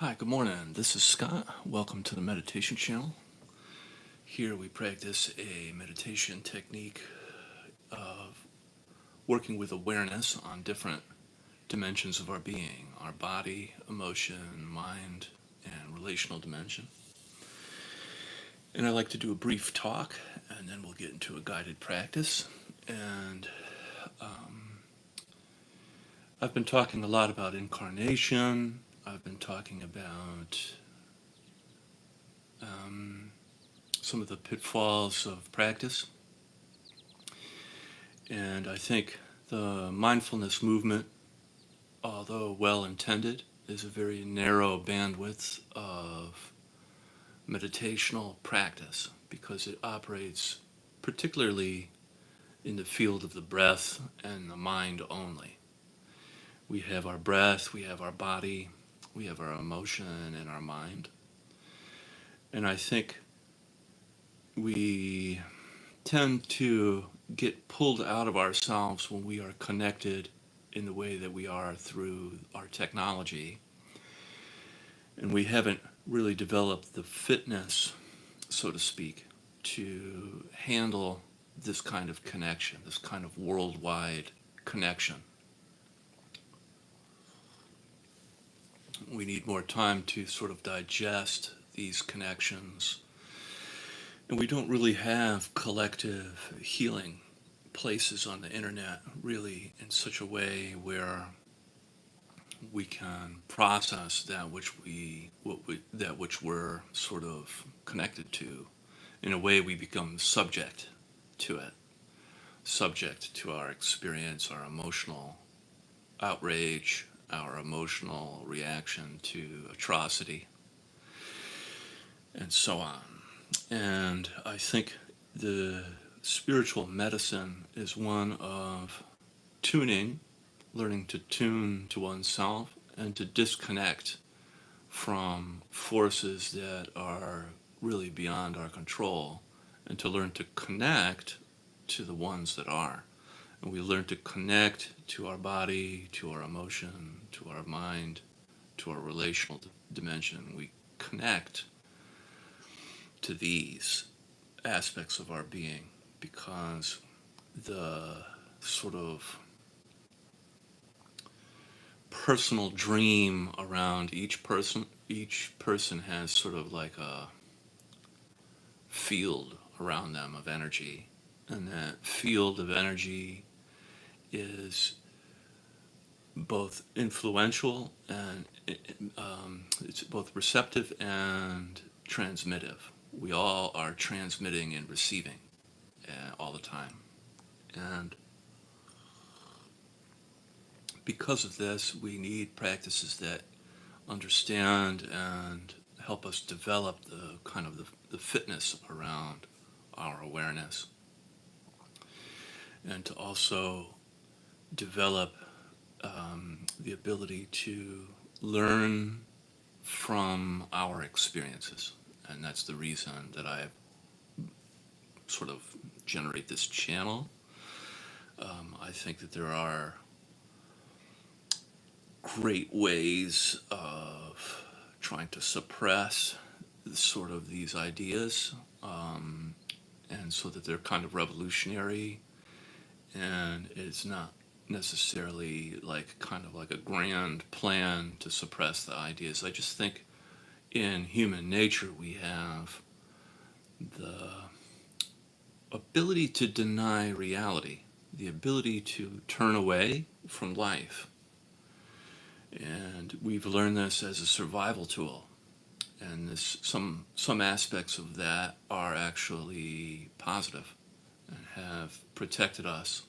Hi, good morning. This is Scott. Welcome to the meditation channel. Here we practice a meditation technique of working with awareness on different dimensions of our being, our body, emotion, mind, and relational dimension. And I like to do a brief talk, and then we'll get into a guided practice. And I've been talking a lot about incarnation. I've been talking about some of the pitfalls of practice. And I think the mindfulness movement, although well intended, is a very narrow bandwidth of meditational practice because it operates particularly in the field of the breath and the mind only. We have our breath, we have our body, we have our emotion and our mind. And I think we tend to get pulled out of ourselves when we are connected in the way that we are through our technology. And we haven't really developed the fitness, so to speak, to handle this kind of connection, this kind of worldwide connection. We need more time to sort of digest these connections. And we don't really have collective healing places on the internet really in such a way where we can process that which we're sort of connected to. In a way we become subject to it, subject to our experience, our emotional outrage, our emotional reaction to atrocity, and so on. And I think the spiritual medicine is one of tuning, learning to tune to oneself and to disconnect from forces that are really beyond our control, and to learn to connect to the ones that are. And we learn to connect to our body, to our emotion, to our mind, to our relational dimension. We connect to these aspects of our being because the sort of personal dream around each person has sort of like a field around them of energy, and that field of energy is both influential and it's both receptive and transmittive. We all are transmitting and receiving all the time. And because of this, we need practices that understand and help us develop the kind of the fitness around our awareness, and to also develop the ability to learn from our experiences. And that's the reason that I sort of generate this channel. I think that there are great ways of trying to suppress sort of these ideas, and so that they're kind of revolutionary, and it's not necessarily like kind of like a grand plan to suppress the ideas. I just think in human nature we have the ability to deny reality, the ability to turn away from life. And we've learned this as a survival tool. And some aspects of that are actually positive and have protected us.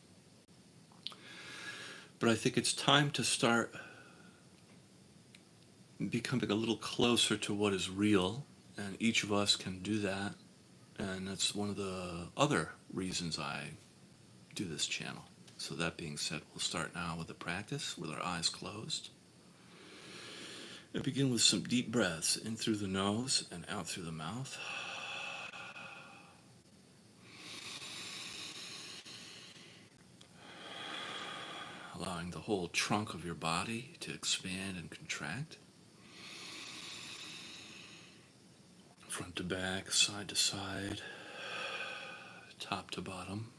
But I think it's time to start becoming a little closer to what is real, and each of us can do that. And that's one of the other reasons I do this channel. So that being said, we'll start now with the practice with our eyes closed. And begin with some deep breaths in through the nose and out through the mouth. Allowing the whole trunk of your body to expand and contract. front to back, side to side, top to bottom.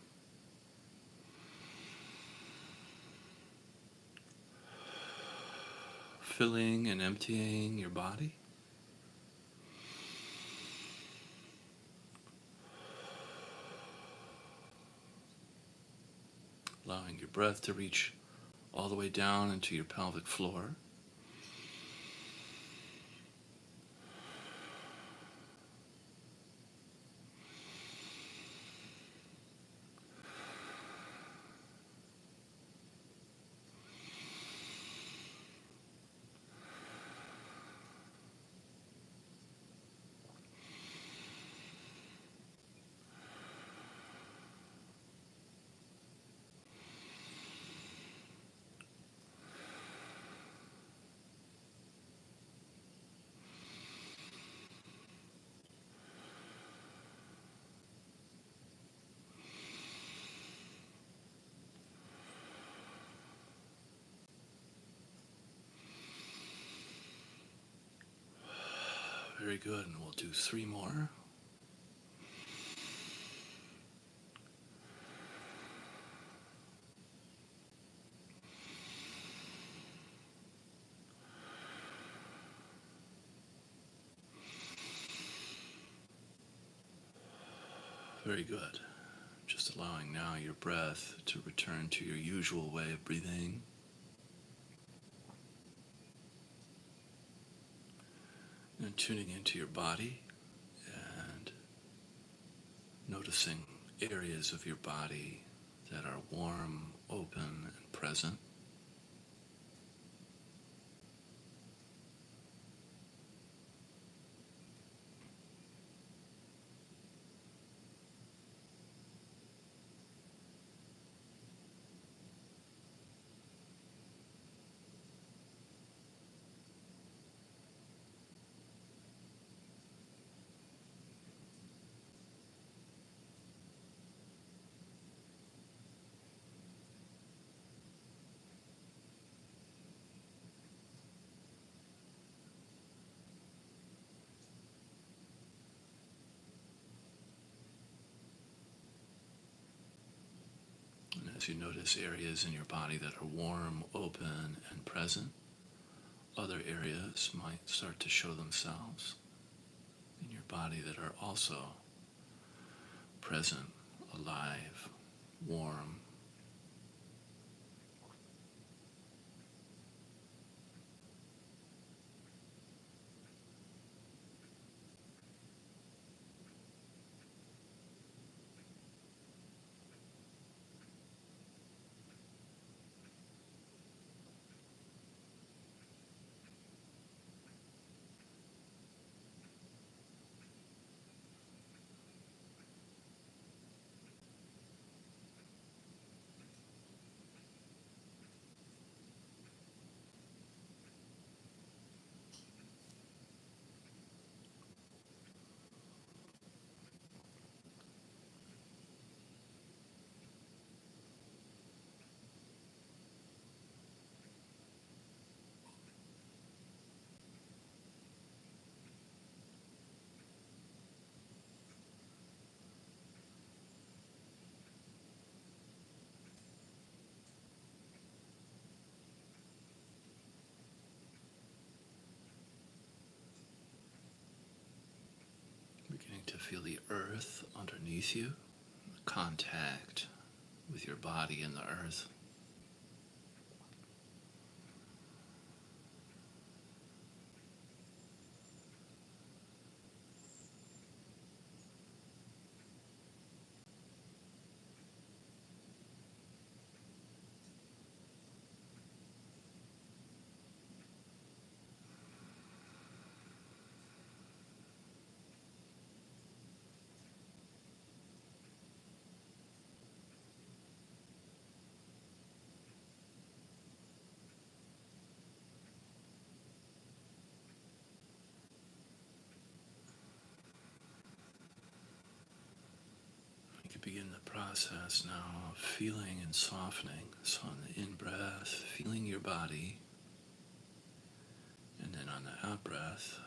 Filling and emptying your body. Allowing your breath to reach all the way down into your pelvic floor. Very good, and we'll do 3 more. Very good. Just allowing now your breath to return to your usual way of breathing. And tuning into your body and noticing areas of your body that are warm, open, and present. And as you notice areas in your body that are warm, open, and present, other areas might start to show themselves in your body that are also present, alive, warm. Beginning to feel the earth underneath you, the contact with your body and the earth. You can begin the process now of feeling and softening. So on the in-breath, feeling your body, and then on the out-breath,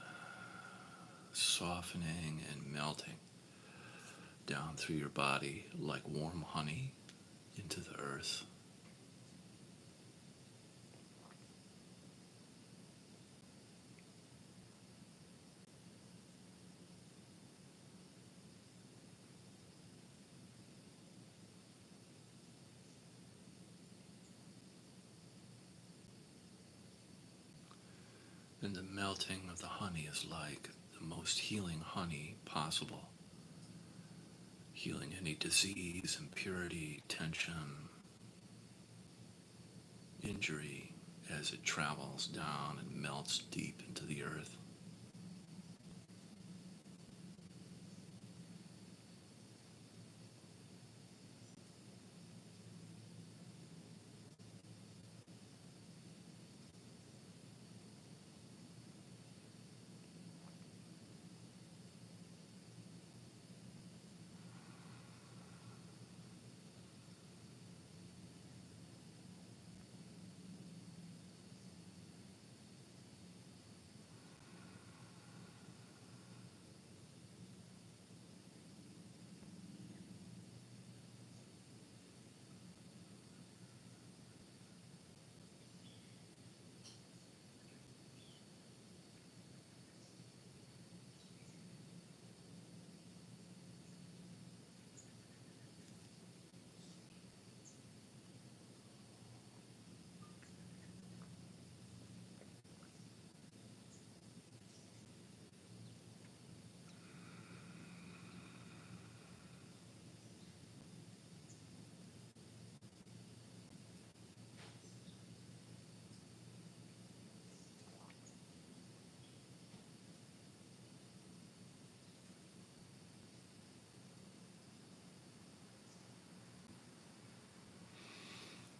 softening and melting down through your body like warm honey into the earth. And the melting of the honey is like the most healing honey possible, healing any disease, impurity, tension, injury as it travels down and melts deep into the earth.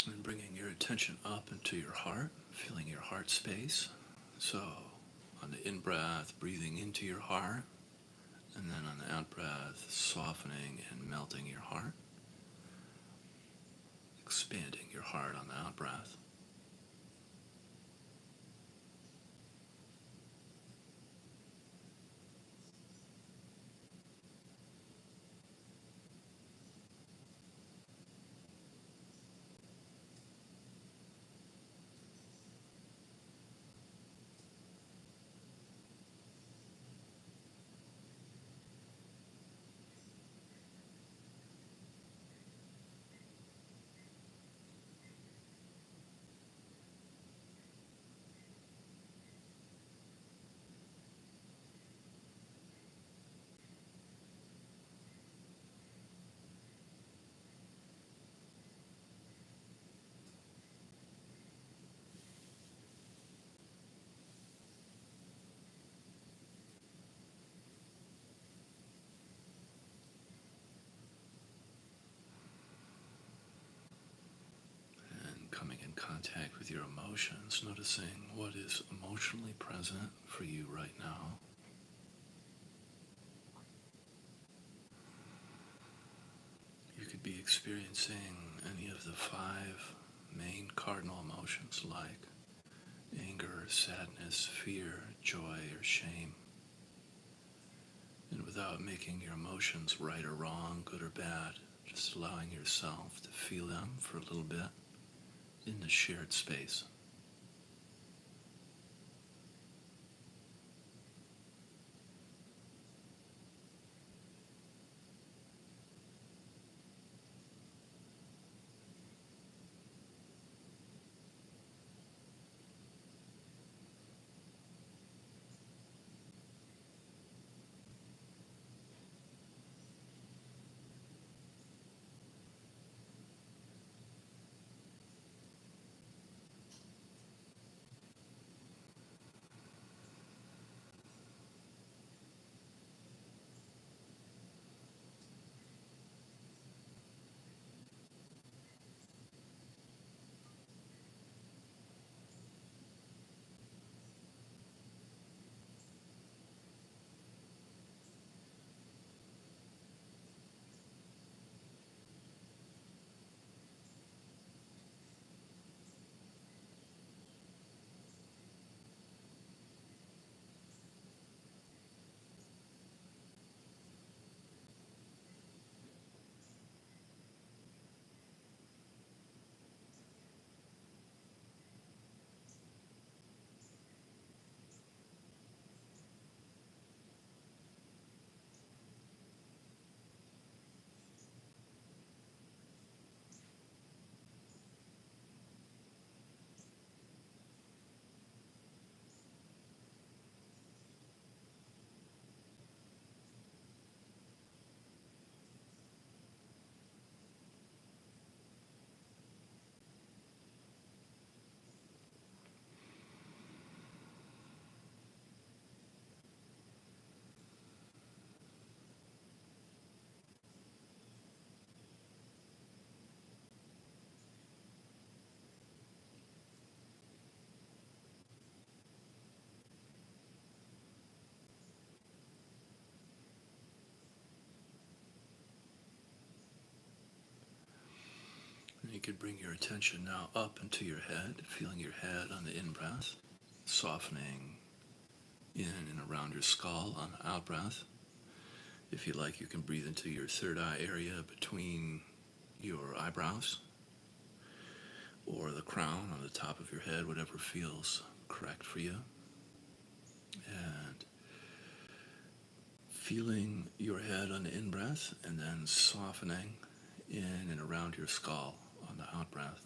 And bringing your attention up into your heart, feeling your heart space. So, on the in breath, breathing into your heart, and then on the out breath, softening and melting your heart, expanding your heart on the out breath. And coming in contact with your emotions, noticing what is emotionally present for you right now. You could be experiencing any of the 5 main cardinal emotions like anger, sadness, fear, joy, or shame. And without making your emotions right or wrong, good or bad, just allowing yourself to feel them for a little bit in the shared space. could bring your attention now up into your head, feeling your head on the in-breath, softening in and around your skull on the out-breath. If you like, you can breathe into your third eye area between your eyebrows or the crown on the top of your head, whatever feels correct for you. And feeling your head on the in-breath and then softening in and around your skull on the out-breath.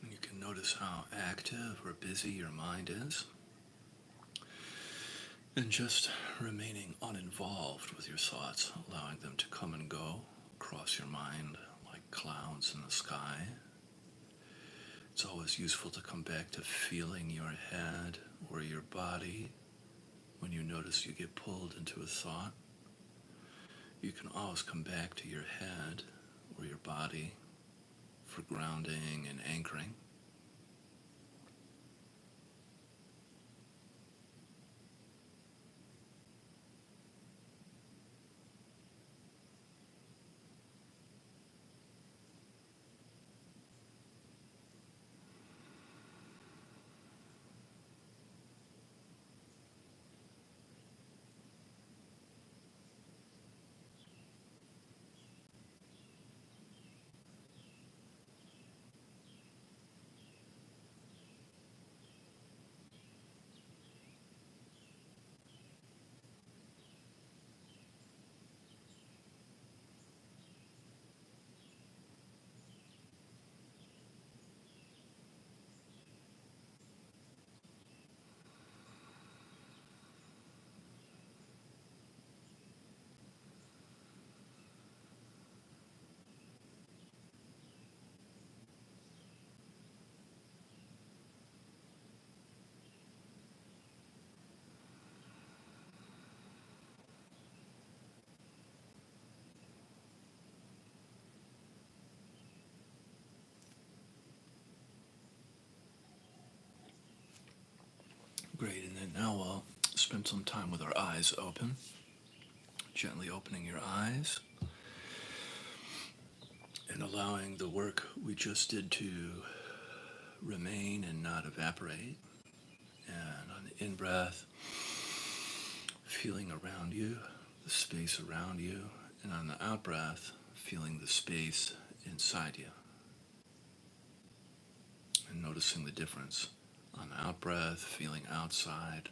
And you can notice how active or busy your mind is. And just remaining uninvolved with your thoughts, allowing them to come and go across your mind like clouds in the sky. It's always useful to come back to feeling your head or your body when you notice you get pulled into a thought. You can always come back to your head or your body for grounding and anchoring. Great, and then now we'll spend some time with our eyes open. Gently opening your eyes and allowing the work we just did to remain and not evaporate. And on the in-breath, feeling around you, the space around you, and on the out-breath, feeling the space inside you. And noticing the difference. On the out-breath, feeling outside,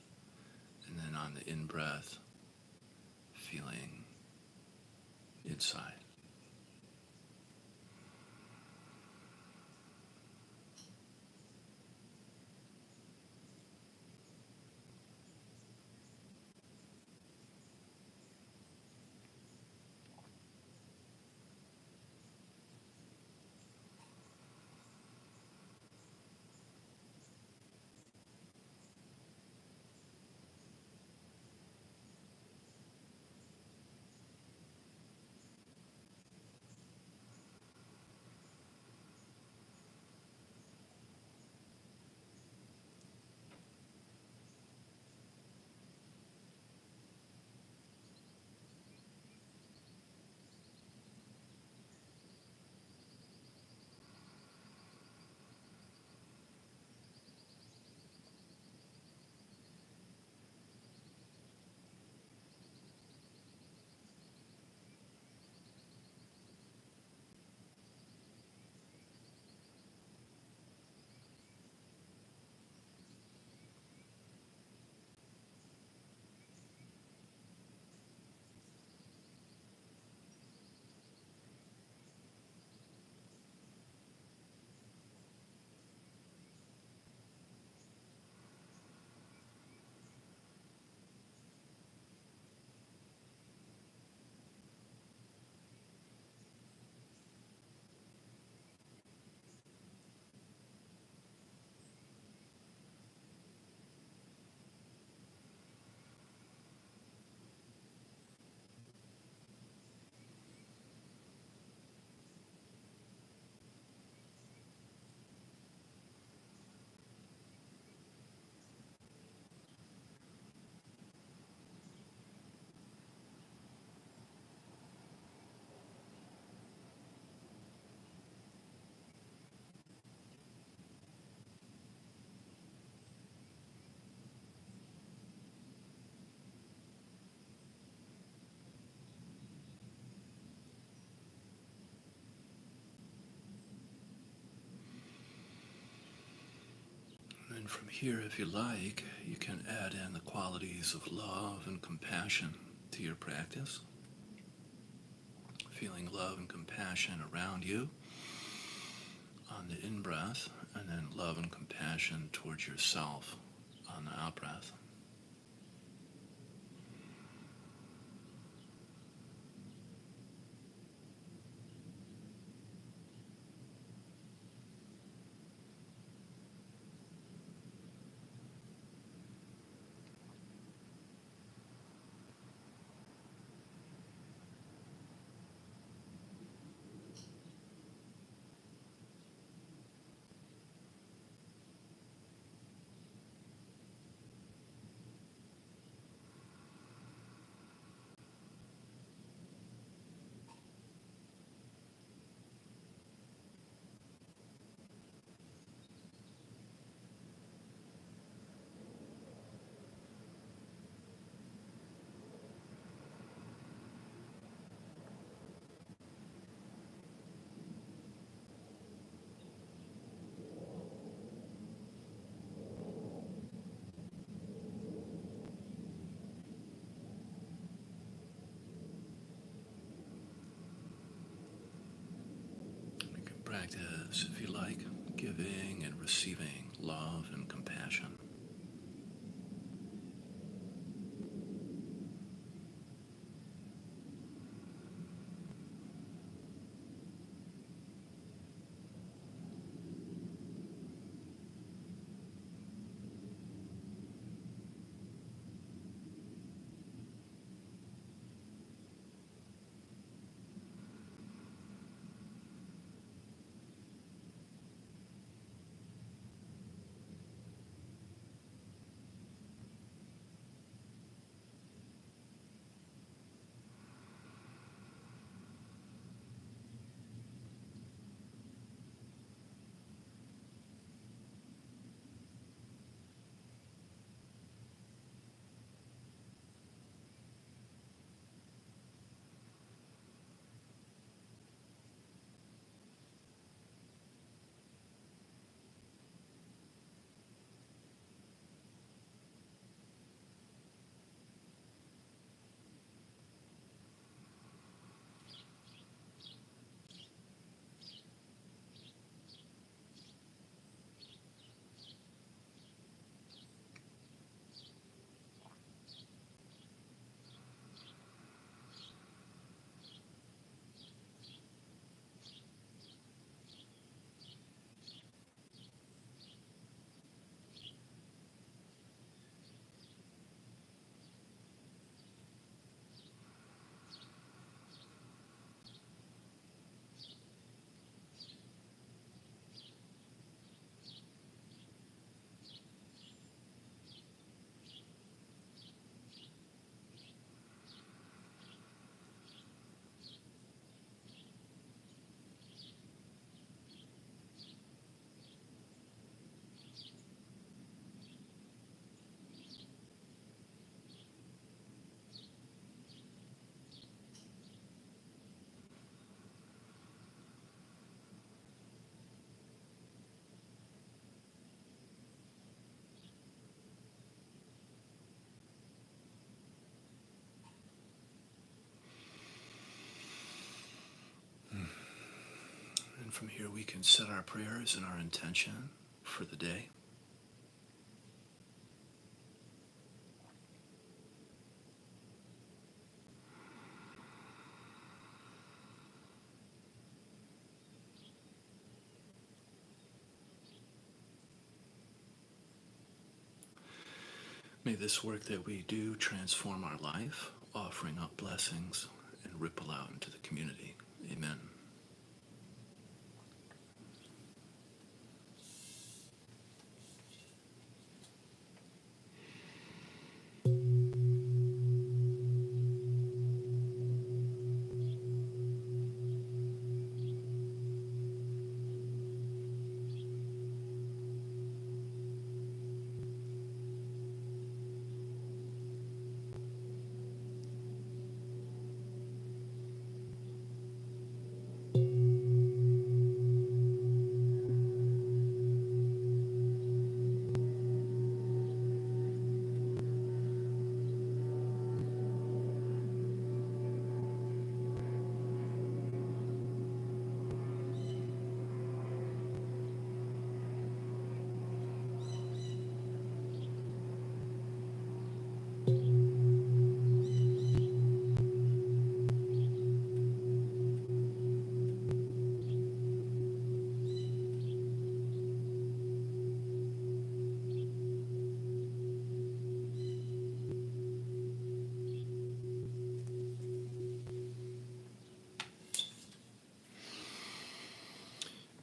and then on the in-breath, feeling inside. And from here, if you like, you can add in the qualities of love and compassion to your practice. Feeling love and compassion around you on the in-breath, and then love and compassion towards yourself on the out-breath. You can practice, if you like, giving and receiving love and compassion. And from here, we can set our prayers and our intention for the day. May this work that we do transform our life, offering up blessings and ripple out into the community. Amen.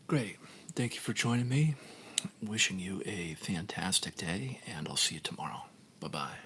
Great. Thank you for joining me. Wishing you a fantastic day, and I'll see you tomorrow. Bye bye.